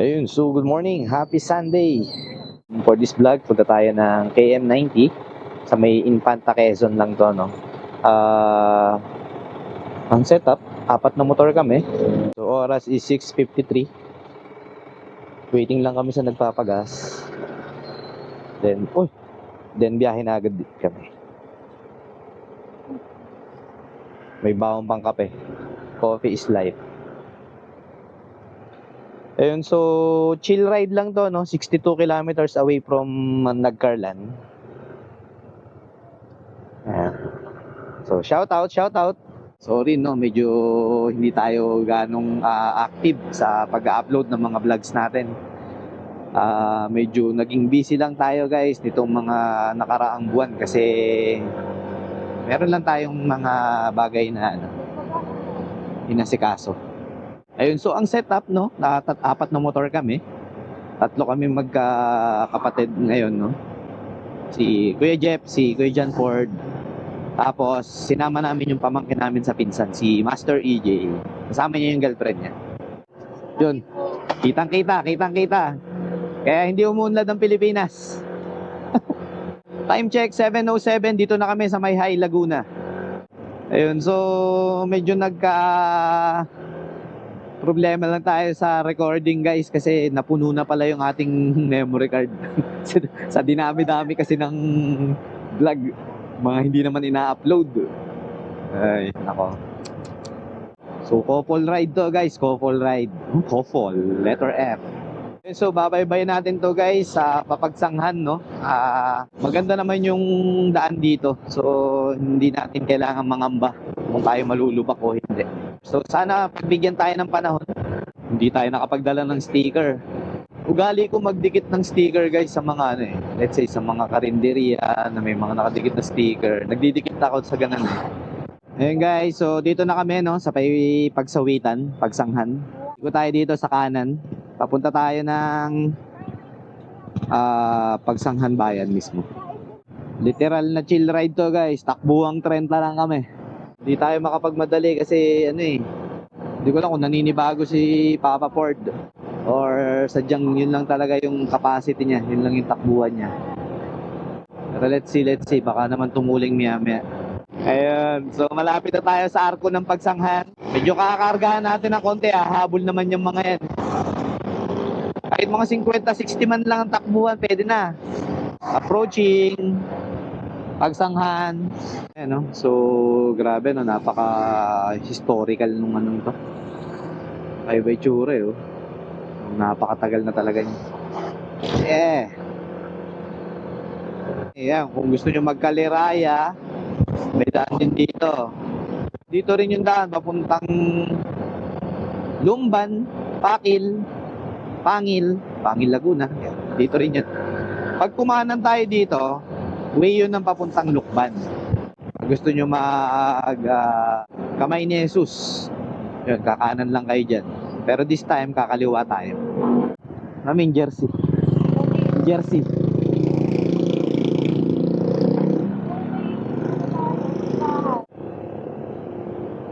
Ayun, so good morning, happy Sunday. For this vlog, punta tayo ng KM90 sa may Infanta Quezon lang to, no? Ang setup, apat na motor kami. So oras is 6:53. Waiting lang kami sa nagpapagas. Then biyahe na agad kami. May bawang pang kape. Coffee is life. Ayun, so chill ride lang to, no? 62 kilometers away from Nagcarlan. Ayan. So shout out. Sorry, no, medyo hindi tayo ganong active sa pag-upload ng mga vlogs natin. Medyo naging busy lang tayo, guys, nitong mga nakaraang buwan kasi meron lang tayong mga bagay na inasikaso. Ayun, so ang setup, no, apat na motor kami. Tatlo kami magkakapatid ngayon, no. Si Kuya Jeff, si Kuya John Ford. Tapos sinama namin yung pamangkin namin sa pinsan, si Master EJ. Kasama niya yung girlfriend niya. Yun. Kitang-kita. Kaya hindi umuunlad ang Pilipinas. Time check 7:07, dito na kami sa may High Laguna. Ayun, so medyo problema lang tayo sa recording, guys, kasi napuno na pala yung ating memory card. Sa dinami-dami kasi ng vlog, mga hindi naman ina-upload. Ay, nako. So couple ride to, guys, couple ride. Couple, letter F. So babaybay natin to, guys, sa Papagsanghan, no. Maganda naman yung daan dito. So hindi natin kailangan mangamba kung tayo malulubak o hindi. So sana pagbigyan tayo ng panahon. Hindi tayo nakapagdala ng sticker. Ugali ko magdikit ng sticker, guys, sa mga let's say sa mga karinderya na may mga nakadikit na sticker. Nagdidikit ako sa ganun. Ayun, guys, so dito na kami, no, sa Pagsawitan, Pagsanghan. Iko tayo dito sa kanan. Papunta tayo ng Pagsanghan Bayan mismo. Literal na chill ride to, guys. Takbuhang 30 lang kami. Hindi tayo makapagmadali kasi hindi ko lang kung naninibago si Papa Ford or sadyang yun lang talaga yung capacity niya, yun lang yung takbuhan niya. Pero let's see, baka naman tumuling maya. Ayun, so malapit na tayo sa arko ng Pagsanghan. Medyo kakakargahan natin ng konti, habol naman yung mga yan. Kahit mga 50-60 man lang ang takbuhan, pwede na. Approaching Pagsanghan. Ayan, no? So grabe, no, napaka-historical nung anong to. Ay ba itsura, napakatagal na talaga niya. Ayan, kung gusto nyo magkaliraya, may daan din dito. Dito rin yung daan papuntang Lumban, Pangil, Laguna. Dito rin yan. Pag kumanan tayo dito, way yun ng papuntang Lukban. Pag gusto nyo Kamay ni Jesus, yun, kakanan lang kayo dyan. Pero this time, kakaliwa tayo. Naming Jersey.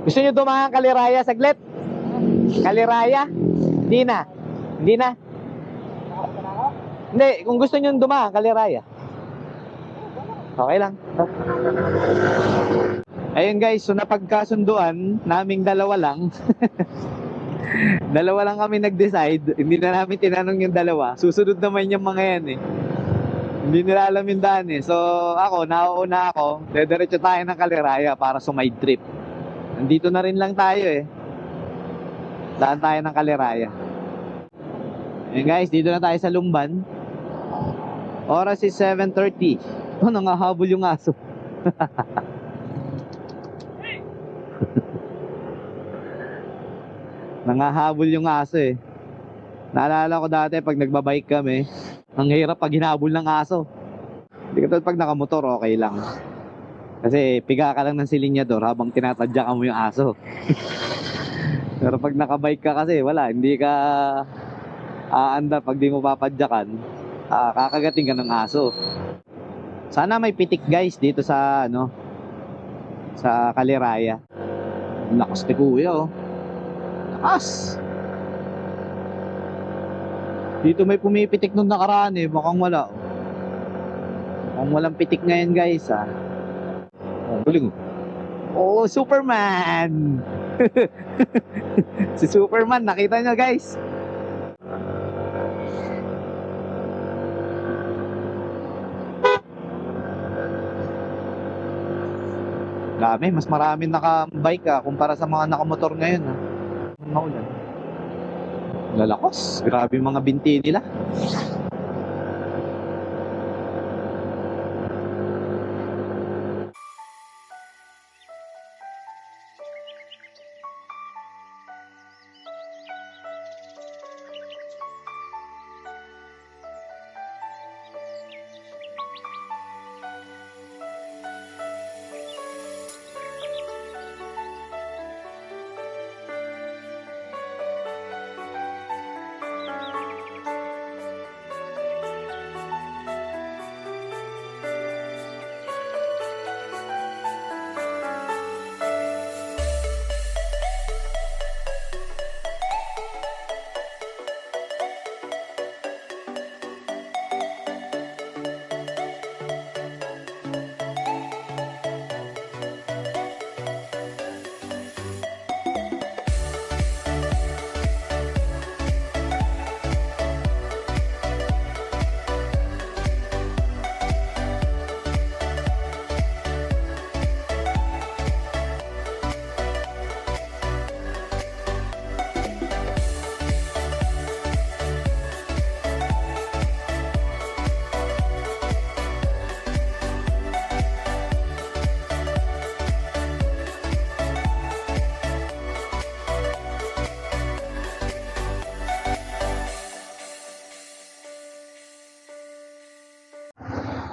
Gusto nyo dumaan Kaliraya saglit? Kaliraya? Hindi na. Hindi, kung gusto nyo dumaan Kaliraya, okay lang. Ayun, guys, so napagkasunduan naming dalawa lang. Dalawa lang kami nag-decide. Hindi na namin tinanong yung dalawa. Susunod naman yung mga yan Hindi nila alam yung daan So ako, nauuna ako. Dediretso tayo ng Kaliraya para sumide trip. Nandito na rin lang tayo Daan tayo ng Kaliraya. Ayun, guys, dito na tayo sa Lumban. Oras is 7:30. Nangahabol yung aso. Nangahabol yung aso Naalala ko dati pag nagbabike kami, ang hirap pag hinabol ng aso. Hindi ka pag nakamotor, okay lang. Kasi piga ka lang ng silinyador habang tinatadyakan mo yung aso. Pero pag nakabike ka kasi, wala, hindi ka aandar pag di mo papadyakan. Kakagating ka ng aso. Sana may pitik, guys, dito sa sa Kaliraya. Lakas ni Kuya, lakas. Dito may pumipitik nung nakaraan eh. Mukhang wala. Mukhang walang pitik ngayon guys ah. Oh, galing. Oh, Superman! Si Superman, nakita nyo guys. Dami, mas maraming naka-bike kumpara sa mga nakamotor ngayon Maulan. Lalakas, grabe yung mga binti nila.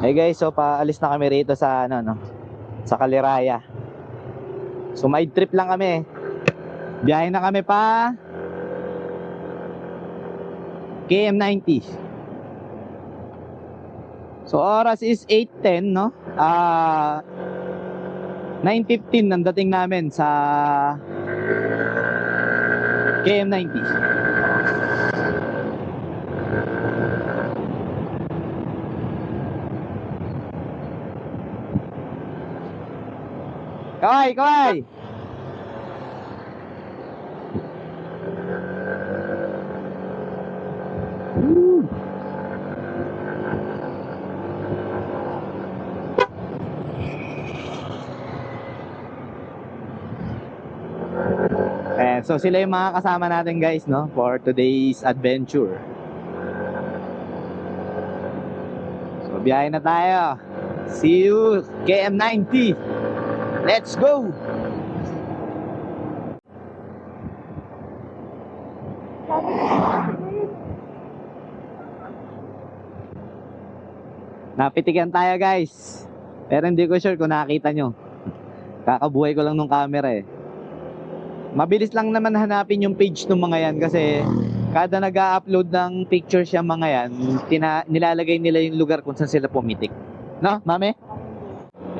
Hey guys, so paalis na kami rito sa sa Caliraya. So may trip lang kami. Biyahe na kami pa KM90. So oras is 8:10 9:15 ang dating namin sa KM90. Kaway, kaway! So sila yung mga kasama natin guys for today's adventure. So biyahe na tayo. See you KM90. Let's go! Napitikan tayo guys. Pero hindi ko sure kung nakita nyo. Kakabuhay ko lang nung camera eh. Mabilis lang naman hanapin yung page ng mga yan kasi kada nag-a-upload ng pictures yung mga yan, nilalagay nila yung lugar kung saan sila pumitik. No, mami?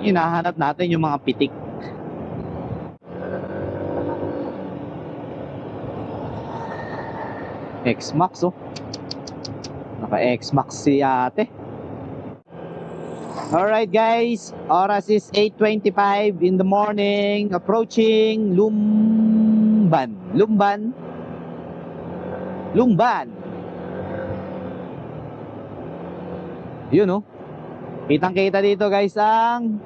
Hinahanap natin yung mga pitik. X-Max Naka X-Max si ate. Alright guys, oras is 8:25 in the morning, approaching Lumban. Yun kitang-kita dito guys ang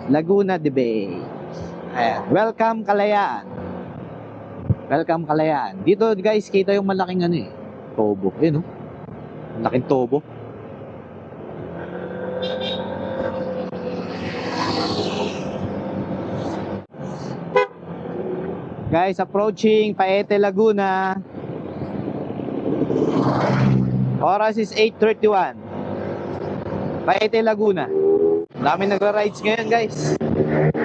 Laguna de Bay. Ayan. Welcome Kalayaan. Dito guys, kita yung malaking tobo. Yun laking tobo. Guys, approaching Paete, Laguna. Oras is 8:31. Paete, Laguna. Dami nagra-rides ngayon guys.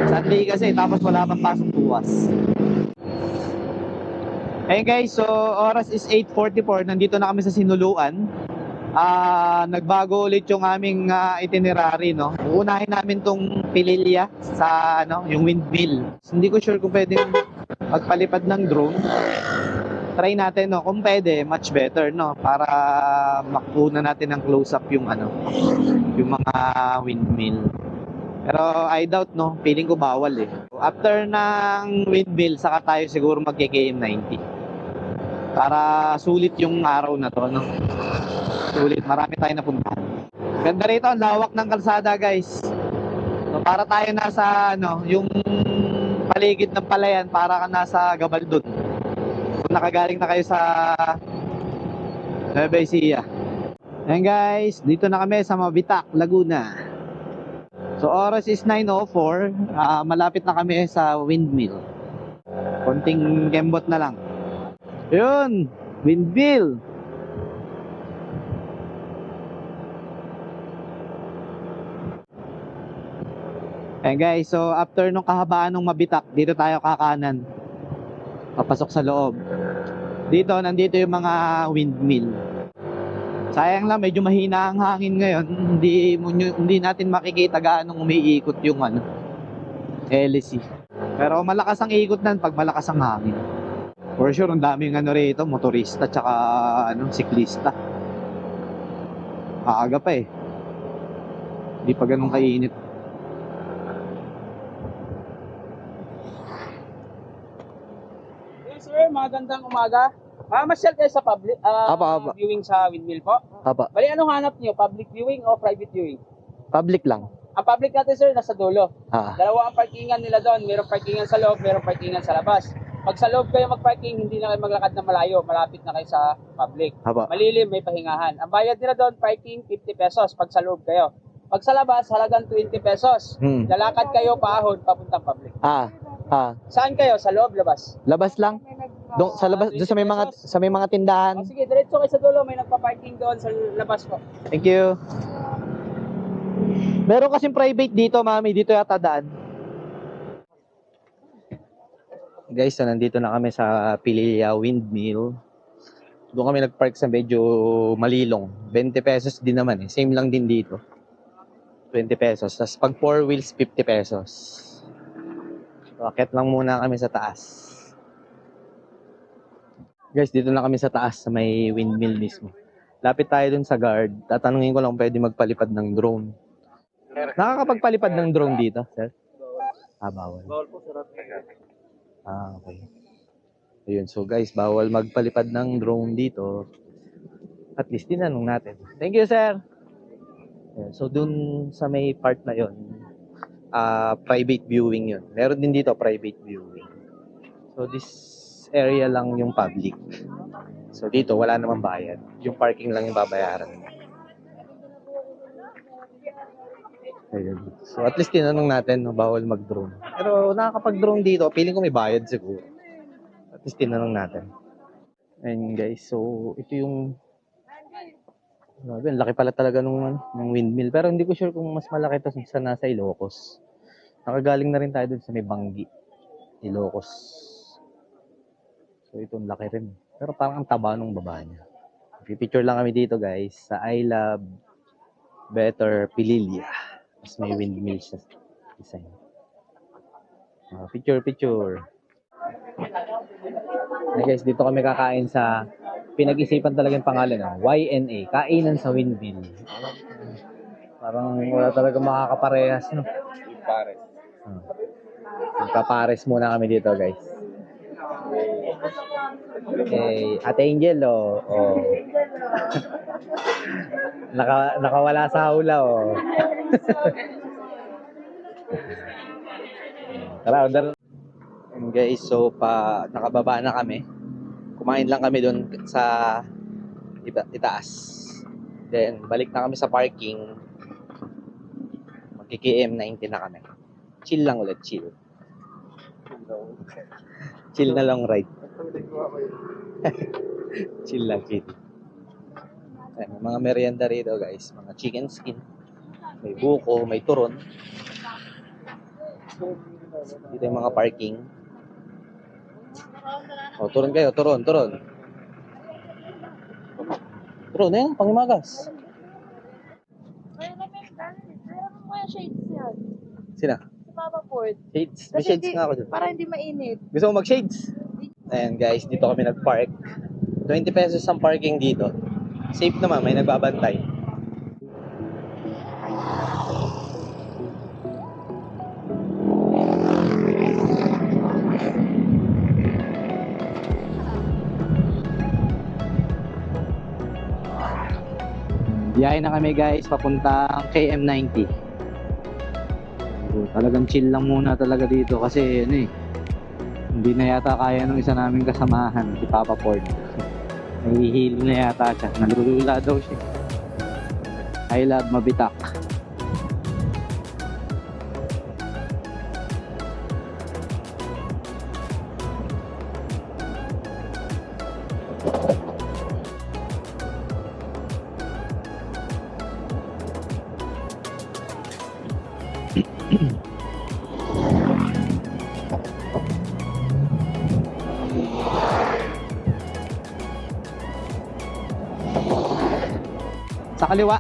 Sunday kasi, tapos wala pang pasok bukas. Ayun guys, so oras is 8:44. Nandito na kami sa Sinuluan. Nagbago ulit yung aming itinerary Uunahin namin tong Pililya sa yung windmill. Hindi ko sure kung pwedeng magpalipad ng drone. try natin, no, kung pwede, much better, no, para makuna natin ng close-up yung ano, yung mga windmill. Pero I doubt, no, feeling ko bawal eh. After ng windmill, saka tayo siguro magki-KM90. Para sulit yung araw na to, no. Sulit, marami tayong napuntahan. Ganda rito, ang lawak ng kalsada, guys. So, para tayo nasa, ano, yung paligid ng palayan, para ka nasa Gabaldon. Kung nakagaling na kayo sa Nueva Ecija. Ayan guys, dito na kami sa Mabitak, Laguna. So oras is 9:04, malapit na kami sa windmill. Konting kembot na lang. Yun, windmill. Ayan guys, so after nung kahabaan ng Mabitak, dito tayo kakanan. Papasok sa loob. Dito, nandito yung mga windmill. Sayang lang, medyo mahina ang hangin ngayon. Hindi natin makikita gaano umiikot yung ano, LC. Pero malakas ang ikot nan pag malakas ang hangin. For sure, ang daming ano rito, motorista tsaka ano, siklista. Maaga pa eh. Hindi pa ganun kainit. Sir, magandang umaga. Masyal kayo sa public Apa. viewing sa windmill po? Apa, Bali, anong hanap niyo? Public viewing o private viewing? public lang. Ang public natin, sir, nasa dulo. Ah, Dalawa ang parkingan nila doon. Merong parkingan sa loob, merong parkingan sa labas. Pag sa loob kayo mag-parking, hindi na kayo maglakad na malayo. Malapit na kayo sa public. apa. Malilim, may pahingahan. Ang bayad nila doon, parking, 50 pesos pag sa loob kayo. Pag sa labas, halagang 20 pesos. Lalakad kayo paahon, papuntang public. Saan kayo? Sa loob, labas? Labas lang. Doon sa labas, doon sa may mga tindahan. O sige, diretso kayo sa dulo. May nagpa-parking doon sa labas po. Thank you. Meron kasing private dito, mami. Dito yata daan. Guys, so nandito na kami sa Pililla Windmill. Doon kami nagpark sa medyo malilong. 20 pesos din naman eh. Same lang din dito. 20 pesos. Tapos pag 4 wheels, 50 pesos. So, akit lang muna kami sa taas. Guys, dito na kami sa taas sa may windmill mismo. Lapit tayo dun sa guard. Tatanungin ko lang pwede magpalipad ng drone. Nakakapagpalipad ng drone dito, sir? Bawal. Bawal po, sir. Okay. Ayun, so guys, bawal magpalipad ng drone dito. At least tinanong natin. Thank you, sir. Ayun, so dun sa may part na yon, private viewing yun. Meron din dito private viewing. So this area lang yung public. So dito wala namang bayad. Yung parking lang yung babayaran. Ayun. So at least tinanong natin, no, bawal mag-drone. Pero nakakapag-drone dito, feeling ko may bayad siguro. At least tinanong natin. Ayun guys, so ito yung laki pala talaga ng windmill. Pero hindi ko sure kung mas malaki ito sa nasa Ilocos. Nakagaling na rin tayo dun sa may Banggi, Ilocos. So ito laki rin. Pero parang ang taba ng baba niya. Picture lang kami dito guys sa I Love Better Pililla. Mas may windmill sa design. Picture. Hey guys, dito kami kakain sa pinag-isipan talagang pangalan, YNA, kainan sa windmill. Parang wala talaga makakaparehas, no? Pares. Magpapares muna kami dito, guys. Ate Angel, nakawala sa hula, Tara, order. And guys, so nakababa na kami. Kumain lang kami doon sa itaas. Then balik na kami sa parking. Magki-KM90 na kami. Chill lang ulit, chill. Chill na long ride. Chill lang, chill. Ayan, mga merienda rito guys. Mga chicken skin. May buko, may turon. Dito yung mga parking. Turon kayo, turon. Turon na yan, pangimagas. Meron mo yung shades yan. Sina? Sa Mama Ford. Shades? May shades nga ako dun. Para hindi mainit. Gusto mo mag-shades? Ayan guys, dito kami nag-park. 20 pesos ang parking dito. Safe naman, may nagbabantay. Biyahe na kami guys, papuntang KM90. So, talagang chill lang muna talaga dito kasi ano eh, hindi na yata kaya nung isa naming kasamahan, si Papa Ford. Nahihilo na yata siya, nalulula daw siya. I love mabitak. Sa kaliwa.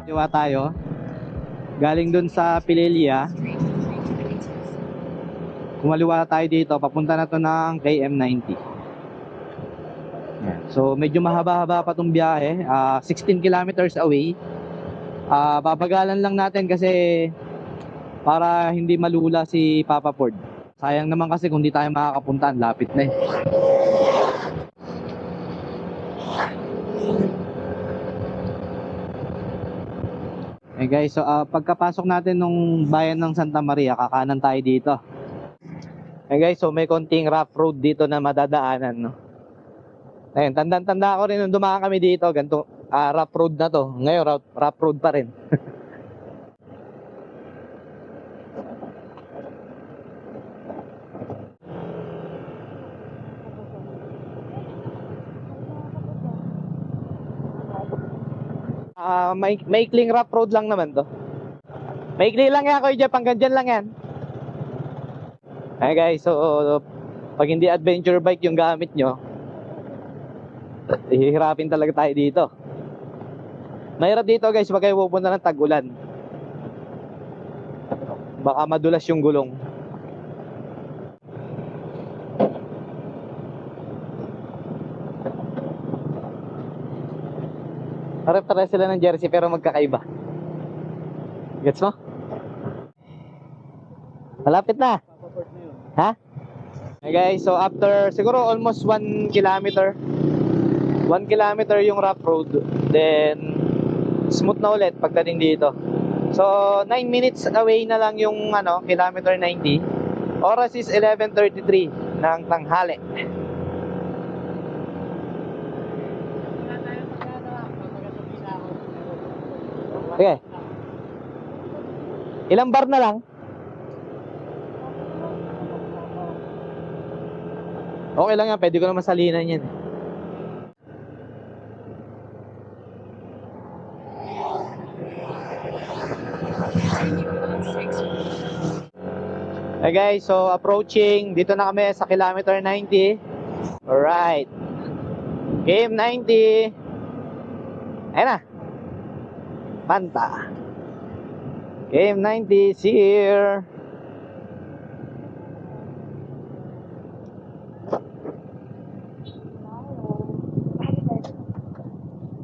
Kaliwa tayo. Galing dun sa Pilelia. Kumaliwa tayo dito. Papunta na to ng KM90. So medyo mahaba-haba pa tong biyahe. 16 kilometers away. Babagalan lang natin kasi para hindi malula si Papa Ford. Sayang naman kasi kung di tayo makakapunta, lapit na eh. Okay guys, so pagkapasok natin nung bayan ng Santa Maria, kakanan tayo dito. Okay guys, so may konting rough road dito na madadaanan, no? Ayun, tanda ko rin nung dumaan kami dito, ganito rough road na to. Ngayon rough road pa rin. Maikling rough road lang naman to. Maikli lang yan, Kuya Jeff, hanggang dyan lang yan. Okay guys, so pag hindi adventure bike yung gamit nyo, hihirapin talaga tayo dito. Mahirap dito guys pag kayo pupunta ng tag-ulan. Baka madulas yung gulong. Parang sila ng jersey pero magkakaiba. Gets mo? Malapit na. Ha? Okay guys, so after siguro almost 1 kilometer 1 kilometer yung rough road, then smooth na ulit pagdating dito. So 9 minutes away na lang yung kilometer 90. Oras is 11:33 ng tanghali. Okay. Ilang bar na lang? Okay lang yan, pwede ko naman salinan yan. Okay guys, so approaching, dito na kami sa kilometer 90. Alright. Game 90. Ayan na. Panta. Game 90 is here.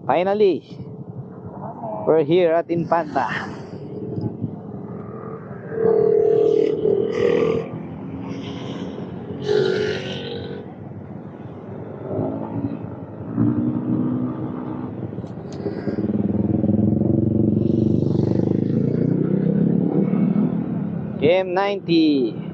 Finally, we're here at Infanta. Game 90.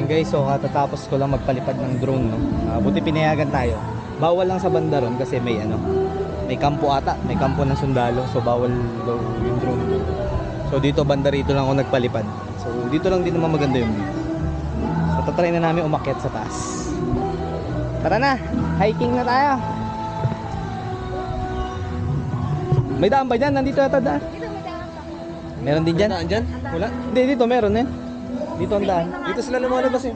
Guys, so katatapos ko lang magpalipad ng drone, no. Buti pinayagan tayo. Bawal lang sa banda ron kasi may may kampo ata, may kampo ng sundalo. So bawal daw yung drone. So dito banda rito lang ako nagpalipad. So dito lang din naman maganda yung view. So tatry na namin umakyat sa taas. Tara na, hiking na tayo. May daan ba dyan? Nandito yata daan. Meron din dyan? Dyan? Wala? Hindi, dito meron eh. Dito ang daan. Dito sila lumalabas eh.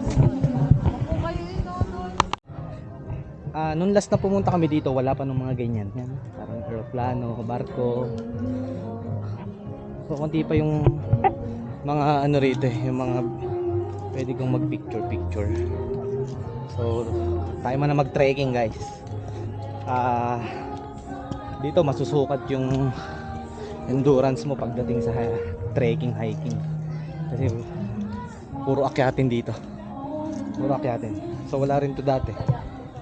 Nung last na pumunta kami dito, wala pa nung mga ganyan. Yan. Parang aeroplano, barko. So, konti pa yung mga ano rito eh, yung mga pwede kong mag-picture. So, tayo man na mag-trekking guys. Dito masusukat yung endurance mo pagdating sa trekking, hiking. Kasi puro akyatin dito. Puro akyatin. So, wala rin to dati.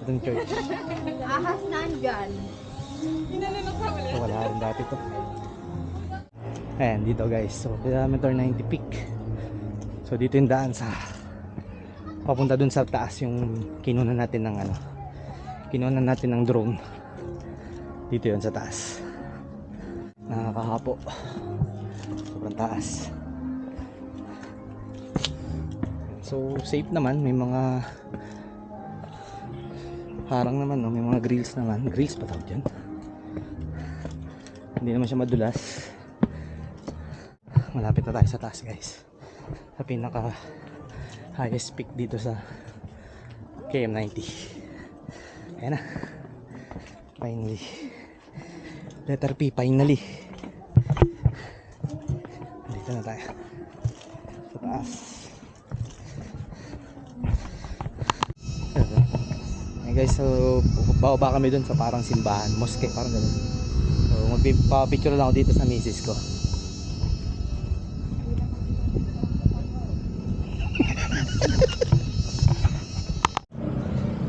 Itong church. Ahas nandyan. So, wala rin dati to. Ayan, dito guys. So, kilometer 90 peak. So, dito yung daan sa papunta dun sa taas yung kinunan natin ng kinunan natin ng drone. Dito yun sa taas. Nakakahapo. Sobrang taas. So, safe naman. May mga harang naman, no? May mga grills naman. Grills pa tawag dyan. Hindi naman siya madulas. Malapit na tayo sa taas guys. Sa pinaka highest peak dito sa KM90. Ayan na. Finally. Letter P, finally. Dito na tayo. Sa taas. Ayan guys, so bababa kami dun sa parang simbahan, mosque, parang ganun. So magpapicture lang ako dito sa misis ko.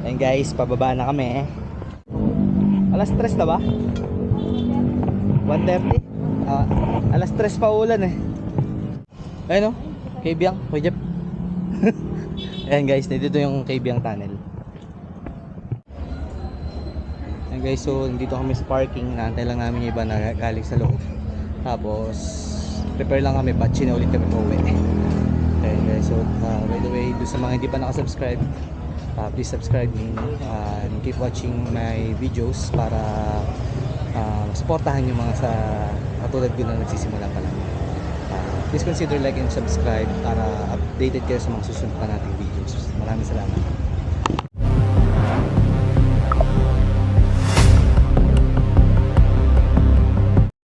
Ayan guys, pababa na kami. Alas 3 na ba? 1:30? Alas 3 pa ulan eh. Ayun o, Kabyang, Pwede. Ayan guys, dito yung Kabyang Tunnel. Ayan guys, so dito kami sa parking. Naantay lang namin yung iba na galing sa loob. Tapos prepare lang kami, batch na ulit kami pauwi. Ayan guys, so by the way, doon sa mga hindi pa nakasubscribe, please subscribe me and keep watching my videos para supportahan yung mga sa katulad ko na nagsisimula pa lang. Please consider like and subscribe para updated kayo sa mga susunod pa nating videos. Maraming salamat.